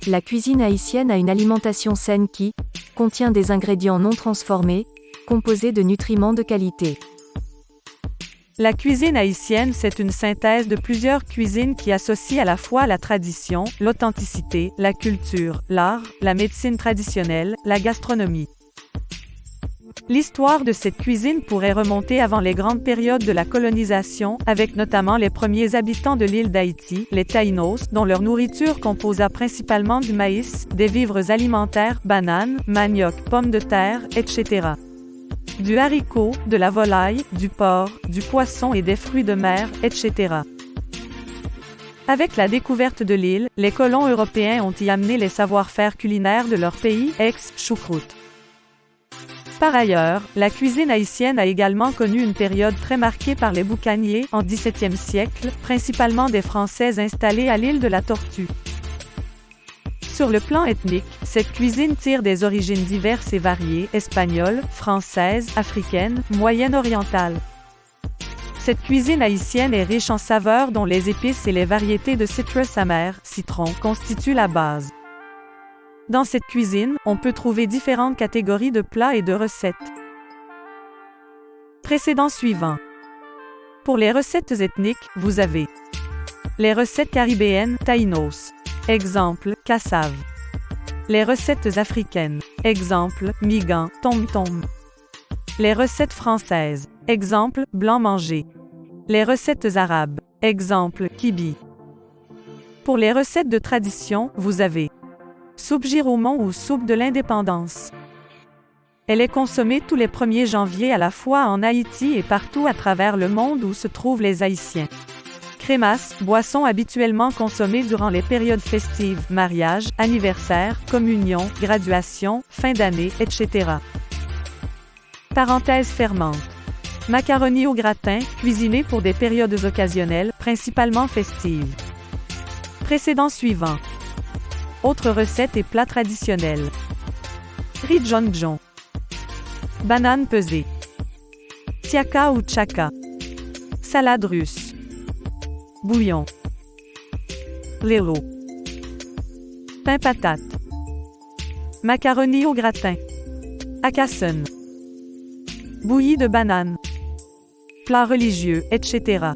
La cuisine haïtienne a une alimentation saine qui contient des ingrédients non transformés, composés de nutriments de qualité. La cuisine haïtienne, c'est une synthèse de plusieurs cuisines qui associent à la fois la tradition, l'authenticité, la culture, l'art, la médecine traditionnelle, la gastronomie. L'histoire de cette cuisine pourrait remonter avant les grandes périodes de la colonisation, avec notamment les premiers habitants de l'île d'Haïti, les Taïnos, dont leur nourriture composa principalement du maïs, des vivres alimentaires, bananes, manioc, pommes de terre, etc. Du haricot, de la volaille, du porc, du poisson et des fruits de mer, etc. Avec la découverte de l'île, les colons européens ont y amené les savoir-faire culinaires de leur pays, ex-choucroute. Par ailleurs, la cuisine haïtienne a également connu une période très marquée par les boucaniers, en 17e siècle, principalement des Français installés à l'île de la Tortue. Sur le plan ethnique, cette cuisine tire des origines diverses et variées, espagnoles, françaises, africaines, moyen-orientales. Cette cuisine haïtienne est riche en saveurs dont les épices et les variétés de citrus amer, citron, constituent la base. Dans cette cuisine, on peut trouver différentes catégories de plats et de recettes. Précédent suivant. Pour les recettes ethniques, vous avez les recettes caribéennes, taïnos. Exemple, cassave. Les recettes africaines. Exemple, migan, tom-tom. Les recettes françaises. Exemple, blanc mangé. Les recettes arabes. Exemple, kibi. Pour les recettes de tradition, vous avez soupe giromon ou soupe de l'indépendance. Elle est consommée tous les 1er janvier à la fois en Haïti et partout à travers le monde où se trouvent les Haïtiens. Crémasse, boisson habituellement consommée durant les périodes festives, mariage, anniversaire, communion, graduation, fin d'année, etc. Parenthèse fermante. Macaroni au gratin, cuisiné pour des périodes occasionnelles, principalement festives. Précédent suivant. Autres recettes et plats traditionnels. Riz jonjon. Banane pesée. Tiaka ou tchaka. Salade russe. Bouillon. Lero. Pain patate. Macaroni au gratin. Akasson. Bouillie de banane. Plats religieux, etc.